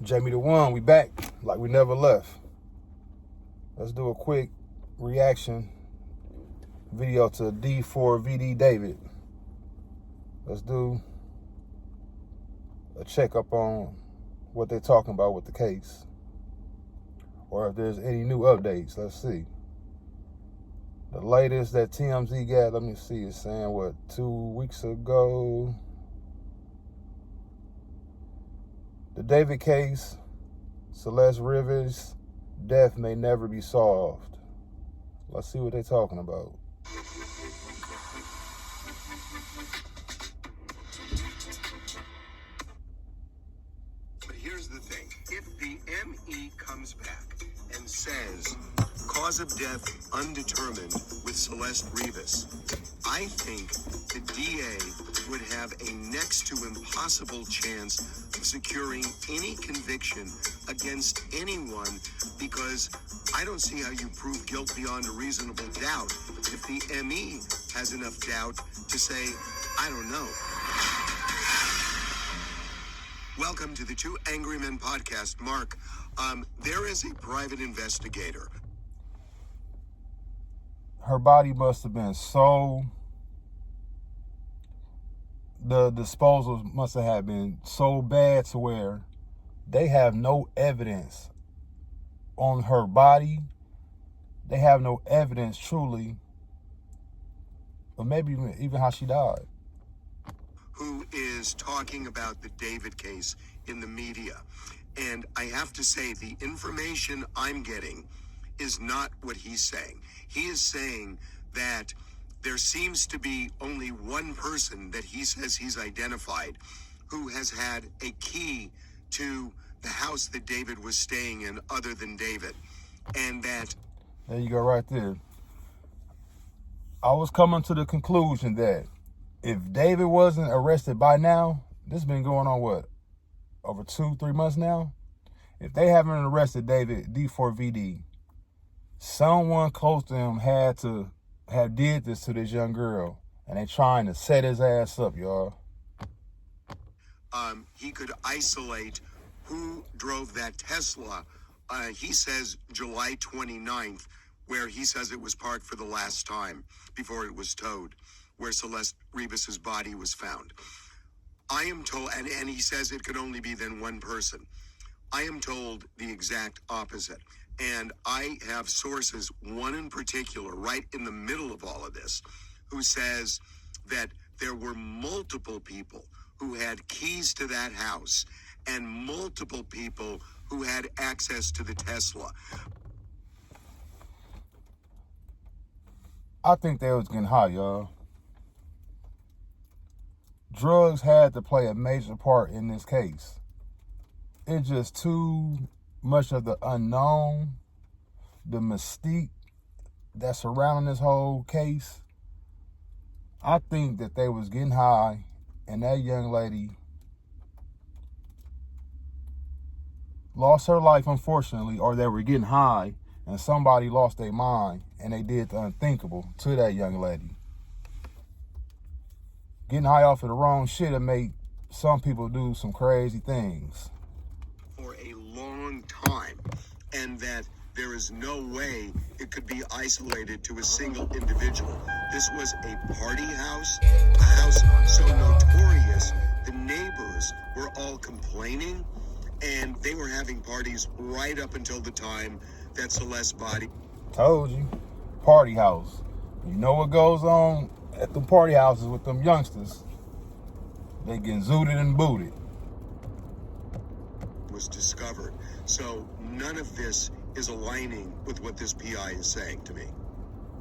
Jamie the One, we back like we never left. Let's do a quick reaction video to D4VD David. Let's do a checkup on what they're talking about with the case, or if there's any new updates. Let's see. The latest that TMZ got, let me see, is saying what, 2 weeks ago. The David case, Celeste Rivers' death may never be solved. Let's see what they're talking about. But here's the thing. If the ME comes back and says cause of death undetermined with Celeste Rivas, I think the DA would have a next to impossible chance of securing any conviction against anyone, because I don't see how you prove guilt beyond a reasonable doubt if the ME has enough doubt to say, I don't know. Welcome to the Two Angry Men podcast. Mark, there is a private investigator. Her body must have been so, the disposal must have been so bad to where they have no evidence on her body. They have no evidence truly, or maybe even how she died. Who is talking about the David case in the media. And I have to say, the information I'm getting is not what he's saying. He is saying that there seems to be only one person that he says he's identified who has had a key to the house that David was staying in other than David. And that... There you go right there. I was coming to the conclusion that if David wasn't arrested by now, this has been going on, what, over 2-3 months now? If they haven't arrested David, D4VD, someone close to him had to have did this to this young girl, and they trying to set his ass up, y'all. He could isolate who drove that Tesla. He says July 29th, where he says it was parked for the last time before it was towed, where Celeste Rivas' body was found. I am told, and he says it could only be then one person. I am told the exact opposite. And I have sources, one in particular, right in the middle of all of this, who says that there were multiple people who had keys to that house and multiple people who had access to the Tesla. I think they was getting high, y'all. Drugs had to play a major part in this case. It's just too much of the unknown, the mystique that's surrounding this whole case. I think that they was getting high, and that young lady lost her life, unfortunately, or they were getting high, and somebody lost their mind, and they did the unthinkable to that young lady. Getting high off of the wrong shit will make some people do some crazy things. For a long time, and that there is no way it could be isolated to a single individual. This was a party house, a house so notorious, the neighbors were all complaining, and they were having parties right up until the time that Celeste's body... Told you, party house. You know what goes on at the party houses with them youngsters? They getting zooted and booted. ...was discovered. So none of this is aligning with what this PI is saying to me.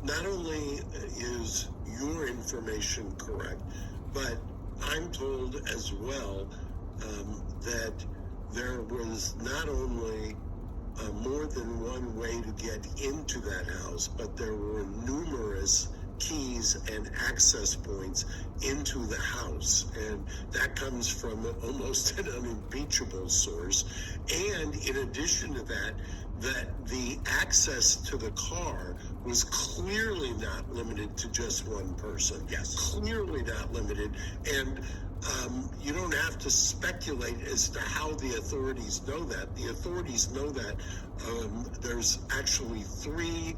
Not only is your information correct, but I'm told as well that there was not only more than one way to get into that house, but there were numerous keys and access points into the house, and that comes from almost an unimpeachable source. And in addition to that, the access to the car was clearly not limited to just one person. Yes. Clearly not limited. And You don't have to speculate as to how the authorities know that. The authorities know that there's actually 3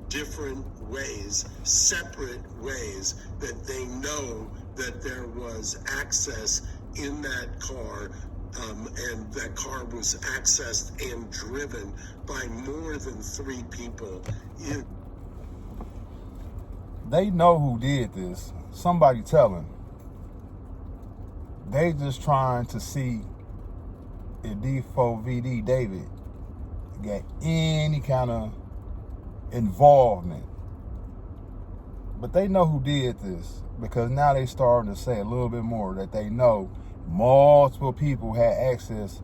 different ways, separate ways, that they know that there was access in that car, and that car was accessed and driven by more than 3 people. They know who did this. Somebody tell them. They just trying to see if D4VD David got any kind of involvement. But they know who did this, because now they starting to say a little bit more that they know multiple people had access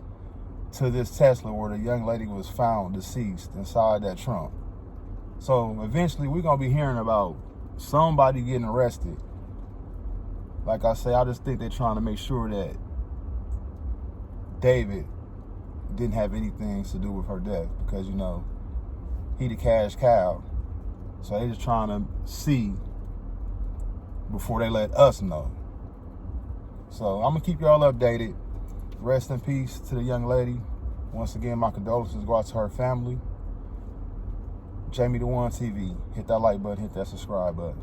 to this Tesla where the young lady was found deceased inside that trunk. So eventually we're going to be hearing about somebody getting arrested. Like I say, I just think they're trying to make sure that David didn't have anything to do with her death, because, you know, he the cash cow. So they're just trying to see before they let us know. So I'm going to keep y'all updated. Rest in peace to the young lady. Once again, my condolences go out to her family. Jamie the One TV. Hit that like button, hit that subscribe button.